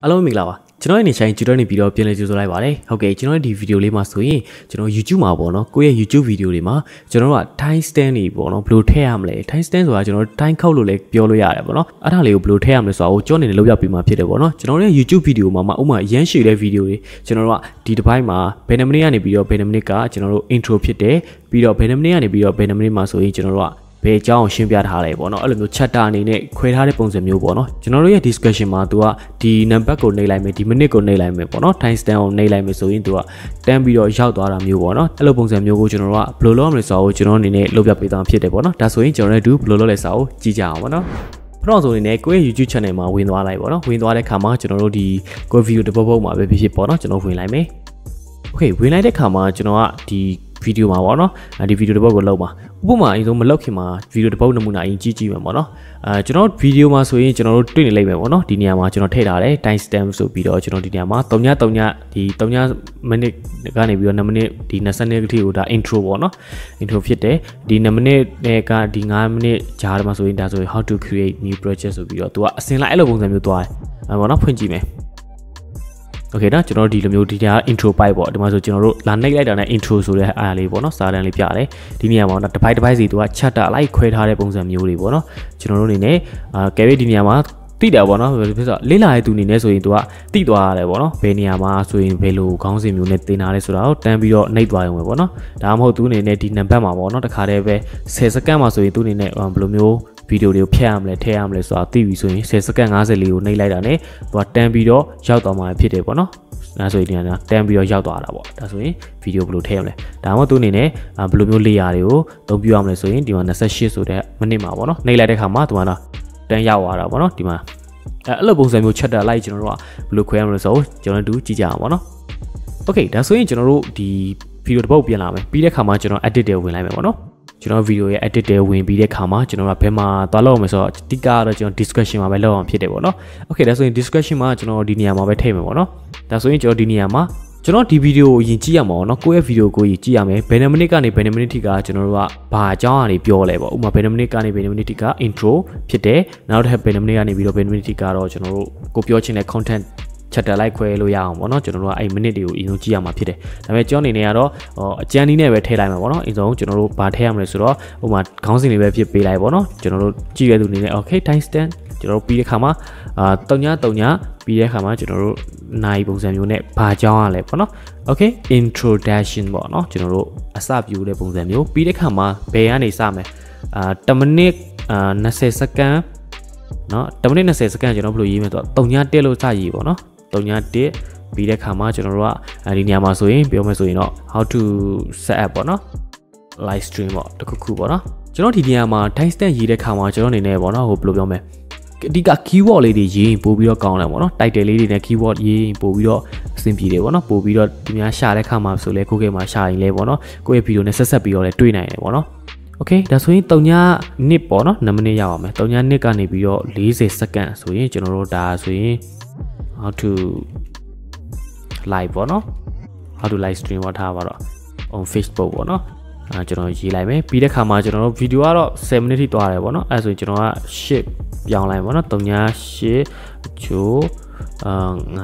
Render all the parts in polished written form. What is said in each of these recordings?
Hello မင်္ဂလာပါကျွန်တော်ရဲ့နေဆိုင်ကျွန်တော်နေပြီးတော့ပြန်လည်ကြိုဆိုလိုက်ပါတယ်ဟုတ်ကဲ့ကျွန်တော်ဒီဗီဒီယိုလေးမှာဆိုရင်ကျွန်တော် YouTube မှာပေါ့နော်ကိုယ့်ရဲ့ YouTube ဗီဒီယိုတွေမှာကျွန်တော်တို့က time stamp တွေပေါ့နော်ဘယ်လိုထည့်ရမလဲ time stamp ဆိုတာကျွန်တော်တို့ time ခောက်လို့လည်းပြောလို့ရတယ်ပေါ့နော်အဲ့ဒါလေးကိုဘယ်လိုထည့်ရမလဲဆိုတာကိုကြောနေနေလောက်ရပြီးမှဖြစ်တယ်ပေါ့နော်ကျွန်တော်တို့ရဲ့ YouTube ဗီဒီယိုမှာဥမာရမ်းရှည်တဲ့ဗီဒီယိုတွေကျွန်တော်တို့ကဒီတစ်ပိုင်းမှာဘယ်နှမိနစ်ကနေပြီးတော့ဘယ်နှမိနစ်ကကျွန်တော်တို့ intro ဖြစ်တယ်ပြီးတော့ဘယ်နှမိနစ်ကနေပြီးတော့ဘယ်နှမိနစ်မှာဆိုရင်ကျွန်တော်တို့ကဘယ်အကြောင်းရှင်းပြထားလဲပေါ့နော်အဲ့လိုမျိုး chapter အနေနဲ့ခွဲထားတဲ့ပုံစံမျိုးပေါ့နော်ကျွန်တော်တို့ရဲ့ discussion မှာ तू ကဒီ number ကိုနှိပ်လိုက်မယ်ဒီ minute ကိုနှိပ်လိုက်မယ်ပေါ့နော် time stamp ကိုနှိပ်လိုက်မယ်ဆိုရင် तू ကတန်းပြီးတော့ရောက်သွားတာမျိုးပေါ့နော်အဲ့လိုပုံစံမျိုးကိုကျွန်တော်တို့ကဘယ်လိုလုပ်ရမလဲဆိုတော့ကျွန်တော်အနေနဲ့လုပ်ပြပေးသားဖြစ်တယ်ပေါ့နော်ဒါဆိုရင်ကျွန်တော်တို့ဘယ်လိုလုပ်လဲဆိုတော့ကြည့်ကြအောင်ပေါ့နော်ပထမဆုံးအနေနဲ့ကိုယ့်ရဲ့ YouTube channel မှာဝင်သွားလိုက်ပေါ့နော်ဝင်သွားတဲ့ခါမှာကျွန်တော်တို့ဒီကိုယ့် video တစ်ပုတ်မှာပဲဖြစ်ပေါ့နော်ကျွန်တော်ဝင်လိုက်မယ် Okay ဝင်လိုက်တဲ့ခါမှာကျွန်တော်ကဒီဗီဒီယိုမှာပေါ့နော်ဒီဗီဒီယိုတစ်ပုတ်ကိုလုပ်ပါဥပမာအရင်ဆုံးမလုပ်ခင်မှာဗီဒီယိုတစ်ပုတ်နမူနာအရင်ကြည့်မယ်ပေါ့နော်ကျွန်တော်ဗီဒီယိုမှာဆိုရင်ကျွန်တော်တို့တွေ့နေလိမ့်မယ်ပေါ့နော်ဒီနေရာမှာကျွန်တော်ထည့်ထားတယ် time stamp ဆိုပြီးတော့ကျွန်တော်ဒီနေရာမှာ3ညဒီ3မိနစ်ကနေပြီးတော့2မိနစ်ဒီ20မိနစ်တိကိုဒါ intro ပေါ့နော် intro ဖြစ်တယ်ဒီ2မိနစ်နဲ့ကဒီ5မိနစ်ကြားမှာဆိုရင်ဒါဆိုရင် how to create new project ဆိုပြီးတော့သူကအစင်လိုက်အဲ့လိုပုံစံမျိုးသွားတယ်ပေါ့နော်ဖွင့်ကြည့်မယ်Okay နော်ကျွန်တော်တို့ဒီလိုမျိုးဒီတရား intro ပိုက်ပေါ့ဒီမှာဆိုကျွန်တော်တို့လာနှိပ်လိုက်တာနဲ့ intro ဆိုတဲ့အားလေးပေါ့နော်စာတန်းလေးပြတယ်ဒီနေရာမှာတစ်ပိုင်းစီသူက chapter လိုက်ခွဲထားတဲ့ပုံစံမျိုးတွေပေါ့နော်ကျွန်တော်တို့အနေနဲ့ကဲဒီနေရာမှာတိတယ်ပေါ့နော်ဖြစ်ဆိုလေးလာတဲ့သူအနေနဲ့ဆိုရင်သူကတိသွားရတယ်ပေါ့နော်ဘယ်နေရာမှာဆိုရင်ဘယ်လိုခေါင်းစဉ်မျိုးနဲ့တင်ထားလဲဆိုတာကိုတန်းပြီးတော့နှိပ်သွားရုံပဲပေါ့နော်ဒါမှမဟုတ်သူအနေနဲ့ဒီနံပါတ်မှာပေါ့နော်တခါတည်းပဲ10စက္ကန့်မှာဆိုရင်သူအနေနဲ့ဘယ်လိုမျိုးဗီဒီယိုတွေကိုဖျက်ရမလဲထည့်ရမလဲဆိုတာသိပြီဆိုရင်10စက္ကန့်54ကိုနှိပ်လိုက်တာနဲ့သူကတန်းပြီးတော့ရောက်သွားမှာဖြစ်တယ်ပေါ့နော်ဒါဆိုရင်ဒီကတန်းပြီးတော့ရောက်သွားတာပေါ့ဒါဆိုရင်ဗီဒီယိုဘယ်လိုထည့်ရမလဲဒါမှမဟုတ်သူအနေနဲ့ဘယ်လိုမျိုး layer တွေကိုအသုံးပြုရမလဲဆိုရင်ဒီမှာ28ဆိုတဲ့မိနစ်မှာပေါ့နော်နှိပ်လိုက်တဲ့ခါမှာသူကတော့တန်းရောက်သွားတာပေါ့နော်ဒီမှာအဲ့လိုပုံစံမျိုး chapter လိုက်ကျွန်တော်တို့ကဘယ်လိုခွဲရမလဲဆိုတော့ကျွန်တော်တို့ကြည့်ကြအောင်ပေါ့နော် Okay ဒါဆိုရင်ကျွန်တော်တို့ဒီဗီဒီယိုတစ်ပုတ်ပြင်လာမယ်ပြီးတဲ့ခါမှာကျွန်တော် edit တွေဝင်လိုက်မယ်ပေါ့နော်ကျွန်တော်ဗီဒီယိုရဲ့ edit တွေဝင်ပြီးတဲ့ခါမှာကျွန်တော်ကဘယ်မှာသွားလောက်အောင်မဆိုတော့အတိကတော့ကျွန်တော် description မှာပဲလောက်အောင်ဖြစ်တယ်ပေါ့နော် Okay ဒါဆိုရင် description မှာကျွန်တော်ဒီနေရာမှာပဲထည့်မယ်ပေါ့နော်ဒါဆိုရင်ကျွန်တော်ဒီနေရာမှာကျွန်တော်ဒီဗီဒီယိုကိုယင်ကြည့်ရမှာပေါ့နော်ကိုယ့်ရဲ့ဗီဒီယိုကိုကြည့်ရမယ်ဘယ်နှမိနစ်ကနေဘယ်နှမိနစ်ထိကကျွန်တော်တို့ကဘာအကြောင်းအရာတွေပြောလဲပေါ့ဥပမာဘယ်နှမိနစ်ကနေဘယ်နှမိနစ်ထိက intro ဖြစ်တယ်နောက်ထပ်ဘယ်နှမိနစ်ကနေပြီးတော့ဘယ်နှမိနစ်ထိကတော့ကျွန်တော်တို့ကိုပြောချင်တဲ့ content chapter လိုက်ခွဲလို့ရအောင်ပေါ့နော်ကျွန်တော်တို့ကအဲ့ minute တွေကိုအရင်ဆုံးကြည့်ရမှာဖြစ်တယ်ဒါပေမဲ့ကျွန်တော်အနေနဲ့ကတော့အကျန်းနည်းနဲ့ပဲထည့်လိုက်မှာပေါ့နော်အရင်ဆုံးကျွန်တော်တို့ဗာထည့်ရမလဲဆိုတော့ဥပမာခေါင်းစဉ်လေးပဲဖြစ်ပေးလိုက်ပေါ့နော်ကျွန်တော်တို့ကြည့်ရတဲ့သူအနေနဲ့ okay time stamp ကျွန်တော်တို့ပြီးတဲ့ခါမှာ3ညပြီးတဲ့ခါမှာကျွန်တော်တို့နိုင်ပုံစံမျိုးနဲ့ဘာကြောင်းရလဲပေါ့နော် okay introduction ပေါ့နော်ကျွန်တော်တို့အစပြုတဲ့ပုံစံမျိုးပြီးတဲ့ခါမှာဘယ်ကနေစမယ်10မိနစ်20စက္ကန့်နော်10မိနစ်20စက္ကန့်ကျွန်တော်ဘယ်လိုရေးမလဲဆိုတော့3ညတက်လို့စရေးပေါ့နော်3ညတက်ပြီးတဲ့ခါမှာကျွန်တော်တို့ကဒီနေရာမှာဆိုရင်ပြောမယ်ဆိုရင်တော့ how to set up ပေါ့နော် live stream ပေါ့တခုပေါ့နော်ကျွန်တော်ဒီနေရာမှာ time stamp ရေးတဲ့ခါမှာကျွန်တော်အနေနဲ့ပေါ့နော်ဟိုဘယ်လိုပြောမလဲအဓိက keyword လေးတွေရေးရင်ပို့ပြီးတော့ကောင်းတယ်ပေါ့နော် title လေးတွေနဲ့ keyword ရေးရင်ပို့ပြီးတော့အဆင်ပြေတယ်ပေါ့နော်ပို့ပြီးတော့ဒီများရှာတဲ့ခါမှာဆိုလဲကိုယ့်ကိမှာရှာရင်လဲပေါ့နော်ကိုယ့်ရဲ့ဗီဒီယိုနဲ့ဆက်ပြီးတော့လဲတွေ့နိုင်တယ်ပေါ့နော်Okay ဒါဆိုရင်3ညနှစ်ပေါ့နော်2မိနစ်ရအောင်မယ်3ညနှစ်ကနေပြီးတော့40စက္ကန့်ဆိုရင်ကျွန်တော်တို့ဒါဆိုရင် how to live ပေါ့နော် how to live stream ပေါ့ထားပါတော့ on Facebook ပေါ့နော်ကျွန်တော်ရေးလိုက်မယ်ပြီးတဲ့ခါမှာကျွန်တော်တို့ဗီဒီယိုကတော့7မိနစ်ထိသွားတယ်ပေါ့နော်အဲဆိုရင်ကျွန်တော်က8ပြောင်းလိုက်ပေါ့နော်3ည8ချိုး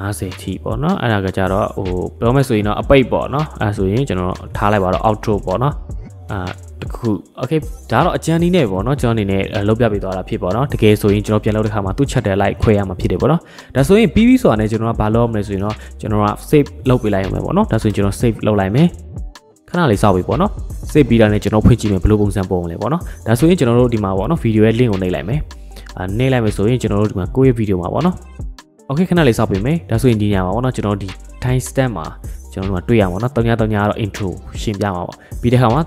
50ထိပေါ့နော်အဲ့ဒါကကြတော့ဟိုပြောမယ်ဆိုရင်တော့အပိတ်ပေါ့နော်အဲဆိုရင်ကျွန်တော်ထားလိုက်ပါတော့ outro ပေါ့နော်တခု okay ဒါတော့အကျန်းနည်းနဲ့ပေါ့နော်ကျွန်တော်အနေနဲ့လုပ်ပြပေးသွားတာဖြစ်ပေါ့နော်တကယ်ဆိုရင်ကျွန်တော်ပြန်လုပ်တဲ့ခါမှာသူ့ chapter လိုက်ခွဲရမှာဖြစ်တယ်ပေါ့နော်ဒါဆိုရင်ပြီးဆိုတာနဲ့ကျွန်တော်ကဘာလုပ်ရမလဲဆိုရင်တော့ကျွန်တော်က save လုပ်ပေးလိုက်ရမယ်ပေါ့နော်ဒါဆိုရင်ကျွန်တော် save လုပ်လိုက်မယ်ခဏလေးစောက်ပြီပေါ့နော် save ပြီးတာနဲ့ကျွန်တော်ဖွင့်ကြည့်မယ်ဘယ်လိုပုံစံပုံလဲပေါ့နော်ဒါဆိုရင်ကျွန်တော်တို့ဒီမှာပေါ့နော် video ရဲ့ link ကိုနှိပ်လိုက်မယ်နှိပ်လိုက်မယ်ဆိုရင်ကျွန်တော်တို့ဒီမှာကိုယ့်ရဲ့ video မှာပေါ့နော် okay ခဏလေးစောက်ပေးမယ်ဒါဆိုရင်ဒီညမှာပေါ့နော်ကျွန်တော်ဒီ time stamp မှာကျွန်တော်တို့တွေ့ရမှာပေါ့နော်3ညတော့ intro ရှင်းပြမှာပေါ့ပြီးတဲ့ခါမှာ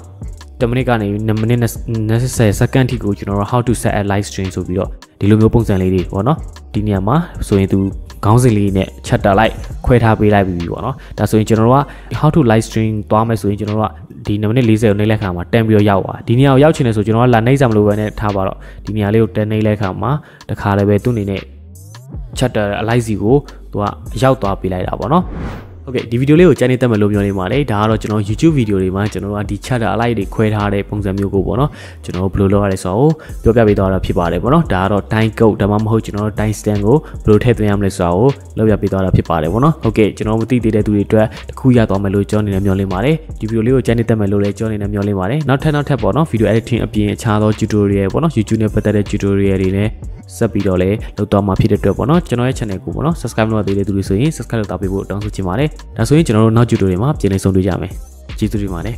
10မိနစ်ကနေ2မိနစ်20စက္ကန့်ထိကိုကျွန်တော်တို့ how to set a live stream ဆိုပြီးတော့ဒီလိုမျိုးပုံစံလေးတွေပေါ့နော်ဒီနေရာမှာဆိုရင်သူခေါင်းစဉ်လေးနဲ့ chapter လိုက်ခွဲထားပေးလိုက်ပြီပေါ့နော်ဒါဆိုရင်ကျွန်တော်တို့က how to live stream သွားမယ်ဆိုရင်ကျွန်တော်တို့ကဒီ2မိနစ်40ကိုနှိပ်လိုက်ခါမှာတန်ပြီးတော့ရောက်သွားဒီနေရာကိုရောက်ချင်တယ်ဆိုကျွန်တော်ကလာနှိပ်စံမလို့ပဲနဲ့ထားပါတော့ဒီနေရာလေးကိုတန်နှိပ်လိုက်ခါမှာတခါလည်းပဲသူ့အနေနဲ့ chapter အလိုက်စီကိုသူကရောက်သွားပေးလိုက်တာပေါ့နော် ဟုတ်ကဲ့ဒီဗီဒီယိုလေးကိုကြိုက်နေတဲ့မဲ့လို့ပြောနေပါလေဒါကတော့ကျွန်တော် YouTube ဗီဒီယိုတွေမှာကျွန်တော်ကဒီ chat အလိုက်တွေခွဲထားတဲ့ပုံစံမျိုးကိုပေါ့နော်ကျွန်တော်ဘယ်လိုလုပ်ရလဲဆိုတော့ပြောပြပေးသွားတာဖြစ်ပါတယ်ပေါ့နော်ဒါကတော့ time code ဒါမှမဟုတ်ကျွန်တော် time stamp ကိုဘယ်လိုထည့်သွင်းရမလဲဆိုတာကိုလုပ်ပြပေးသွားတာဖြစ်ပါတယ်ပေါ့နော်ဟုတ်ကဲ့ကျွန်တော်မသိသေးတဲ့သူတွေအတွက်တစ်ခုရသွားမယ်လို့ကျွန်တော်အနေနဲ့မျှော်လင့်ပါတယ်ဒီဗီဒီယိုလေးကိုကြိုက်နေတဲ့မဲ့လို့လည်းကျွန်တော်အနေနဲ့မျှော်လင့်ပါတယ်နောက်ထပ်ပေါ့နော် video editing အပြင်အခြားသော tutorial ပေါ့နော် YouTube နဲ့ပတ်သက်တဲ့ tutorial တွေနဲ့ဆက်ပြီးတော့လည်းလုပ်တော့မှာဖြစ်တဲ့အတွက်ပေါ့နော်ကျွန်တော်ရဲ့ channel ကိုပေါ့နော် subscribe လုပ်သေးတဲ့သူတွေဆိုရင် subscribe လုပ်တာပေးဖို့တောင်းဆိုချင်ပါတယ်ဒါဆိုရင်ကျွန်တော်တို့နောက် tutorial မှာပြန်လည်ဆုံတွေ့ကြမယ်ကျေးဇူးတင်ပါတယ်